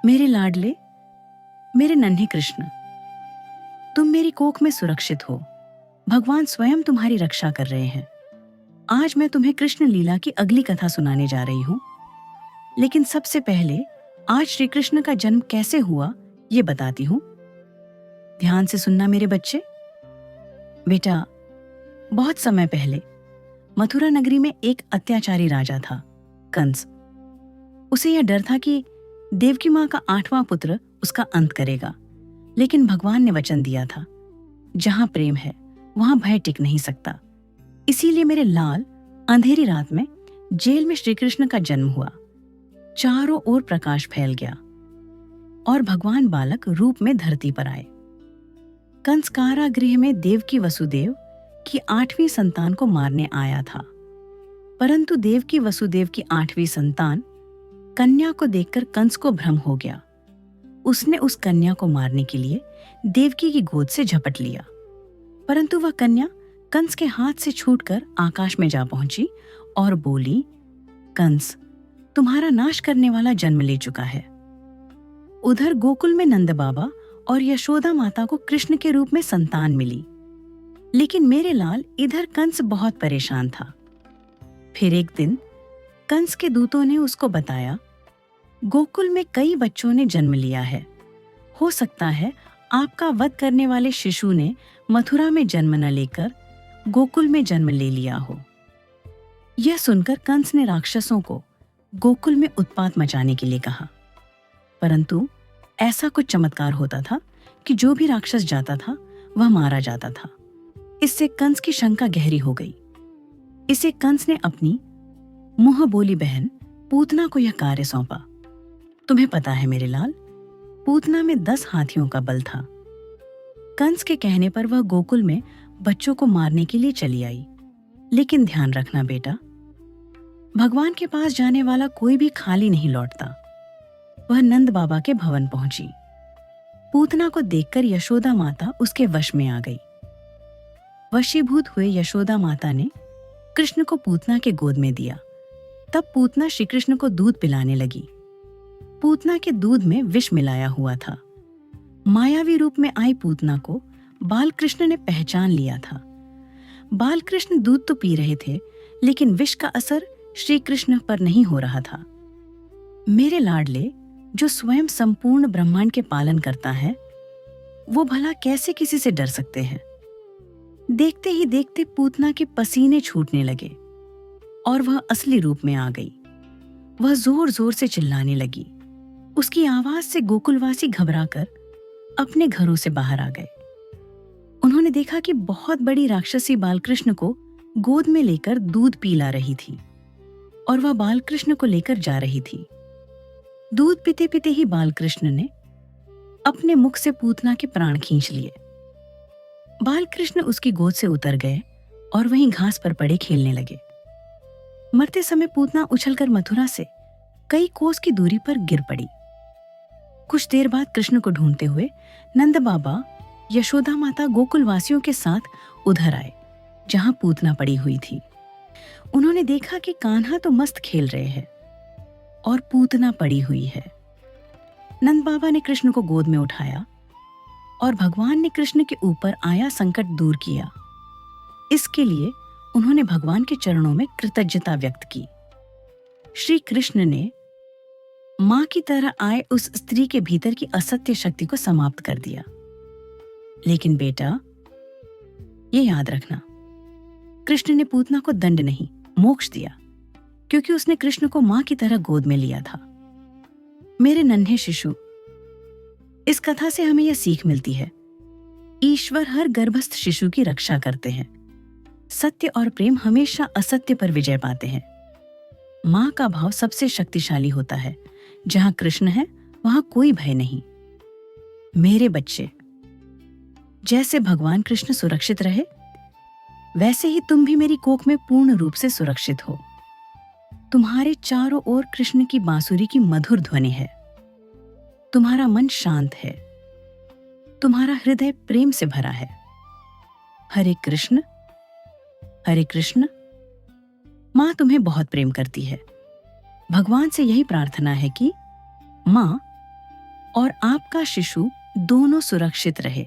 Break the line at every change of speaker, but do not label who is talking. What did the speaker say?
मेरे लाडले, मेरे नन्हे कृष्ण, तुम मेरी कोख में सुरक्षित हो। भगवान स्वयं तुम्हारी रक्षा कर रहे हैं। आज मैं तुम्हें कृष्ण लीला की अगली कथा सुनाने जा रही हूँ। लेकिन सबसे पहले आज श्री कृष्ण का जन्म कैसे हुआ ये बताती हूँ। ध्यान से सुनना मेरे बच्चे। बेटा, बहुत समय पहले मथुरा नगरी में एक अत्याचारी राजा था, कंस। उसे यह डर था कि देवकी माँ का 8वां पुत्र उसका अंत करेगा। लेकिन भगवान ने वचन दिया था, जहां प्रेम है वहां भय टिक नहीं सकता। इसीलिए मेरे लाल, अंधेरी रात में जेल में श्री कृष्ण का जन्म हुआ। चारों ओर प्रकाश फैल गया और भगवान बालक रूप में धरती पर आए। कंस कारागृह में देवकी वसुदेव की 8वीं संतान को मारने आया था, परंतु देवकी वसुदेव की 8वीं संतान कन्या को देखकर कंस को भ्रम हो गया। उसने उस कन्या को मारने के लिए देवकी की गोद से झपट लिया, परंतु वह कन्या कंस के हाथ से छूटकर आकाश में जा पहुंची और बोली, कंस, तुम्हारा नाश करने वाला जन्म ले चुका है। उधर गोकुल में नंद बाबा और यशोदा माता को कृष्ण के रूप में संतान मिली। लेकिन मेरे लाल, इधर कंस बहुत परेशान था। फिर एक दिन कंस के दूतों ने उसको बताया, गोकुल में कई बच्चों ने जन्म लिया है। हो सकता है आपका वध करने वाले शिशु ने मथुरा में जन्म न लेकर गोकुल में जन्म ले लिया हो। यह सुनकर कंस ने राक्षसों को गोकुल में उत्पात मचाने के लिए कहा, परंतु ऐसा कुछ चमत्कार होता था कि जो भी राक्षस जाता था वह मारा जाता था। इससे कंस की शंका गहरी हो गई। इसे कंस ने अपनी मुंह बोली बहन पूतना को यह कार्य सौंपा। तुम्हें पता है मेरे लाल, पूतना में 10 हाथियों का बल था। कंस के कहने पर वह गोकुल में बच्चों को मारने के लिए चली आई। लेकिन ध्यान रखना बेटा, भगवान के पास जाने वाला कोई भी खाली नहीं लौटता। वह नंद बाबा के भवन पहुंची। पूतना को देखकर यशोदा माता उसके वश में आ गई। वशीभूत हुए यशोदा माता ने कृष्ण को पूतना के गोद में दिया। तब पूतना श्री कृष्ण को दूध पिलाने लगी। पूतना के दूध में विष मिलाया हुआ था। मायावी रूप में आई पूतना को बालकृष्ण ने पहचान लिया था। बालकृष्ण दूध तो पी रहे थे, लेकिन विष का असर श्री कृष्ण पर नहीं हो रहा था। मेरे लाडले, जो स्वयं संपूर्ण ब्रह्मांड के पालन करता है, वो भला कैसे किसी से डर सकते हैं। देखते ही देखते पूतना के पसीने छूटने लगे और वह असली रूप में आ गई। वह जोर जोर से चिल्लाने लगी। उसकी आवाज से गोकुलवासी घबराकर अपने घरों से बाहर आ गए। उन्होंने देखा कि बहुत बड़ी राक्षसी बालकृष्ण को गोद में लेकर दूध पिला रही थी और वह बालकृष्ण को लेकर जा रही थी। दूध पीते पीते ही बालकृष्ण ने अपने मुख से पूतना के प्राण खींच लिए। बालकृष्ण उसकी गोद से उतर गए और वहीं घास पर पड़े खेलने लगे। मरते समय पूतना उछलकर मथुरा से कई कोस की दूरी पर गिर पड़ी। कुछ देर बाद कृष्ण को ढूंढते हुए नंद बाबा, यशोदा माता गोकुलवासियों के साथ उधर आए जहां पूतना पड़ी हुई थी। उन्होंने देखा कि कान्हा तो मस्त खेल रहे हैं और पूतना पड़ी हुई है। नंद बाबा ने कृष्ण को गोद में उठाया और भगवान ने कृष्ण के ऊपर आया संकट दूर किया। इसके लिए उन्होंने भगवान के चरणों में कृतज्ञता व्यक्त की। श्री कृष्ण ने मां की तरह आए उस स्त्री के भीतर की असत्य शक्ति को समाप्त कर दिया। लेकिन बेटा, ये याद रखना, कृष्ण ने पूतना को दंड नहीं, मोक्ष दिया, क्योंकि उसने कृष्ण को मां की तरह गोद में लिया था। मेरे नन्हे शिशु, इस कथा से हमें यह सीख मिलती है, ईश्वर हर गर्भस्थ शिशु की रक्षा करते हैं। सत्य और प्रेम हमेशा असत्य पर विजय पाते हैं। मां का भाव सबसे शक्तिशाली होता है। जहां कृष्ण है वहां कोई भय नहीं। मेरे बच्चे, जैसे भगवान कृष्ण सुरक्षित रहे, वैसे ही तुम भी मेरी कोख में पूर्ण रूप से सुरक्षित हो। तुम्हारे चारों ओर कृष्ण की बांसुरी की मधुर ध्वनि है। तुम्हारा मन शांत है। तुम्हारा हृदय प्रेम से भरा है। हरे कृष्ण, हरे कृष्ण। मां तुम्हें बहुत प्रेम करती है। भगवान से यही प्रार्थना है कि मां, और आपका शिशु दोनों सुरक्षित रहे।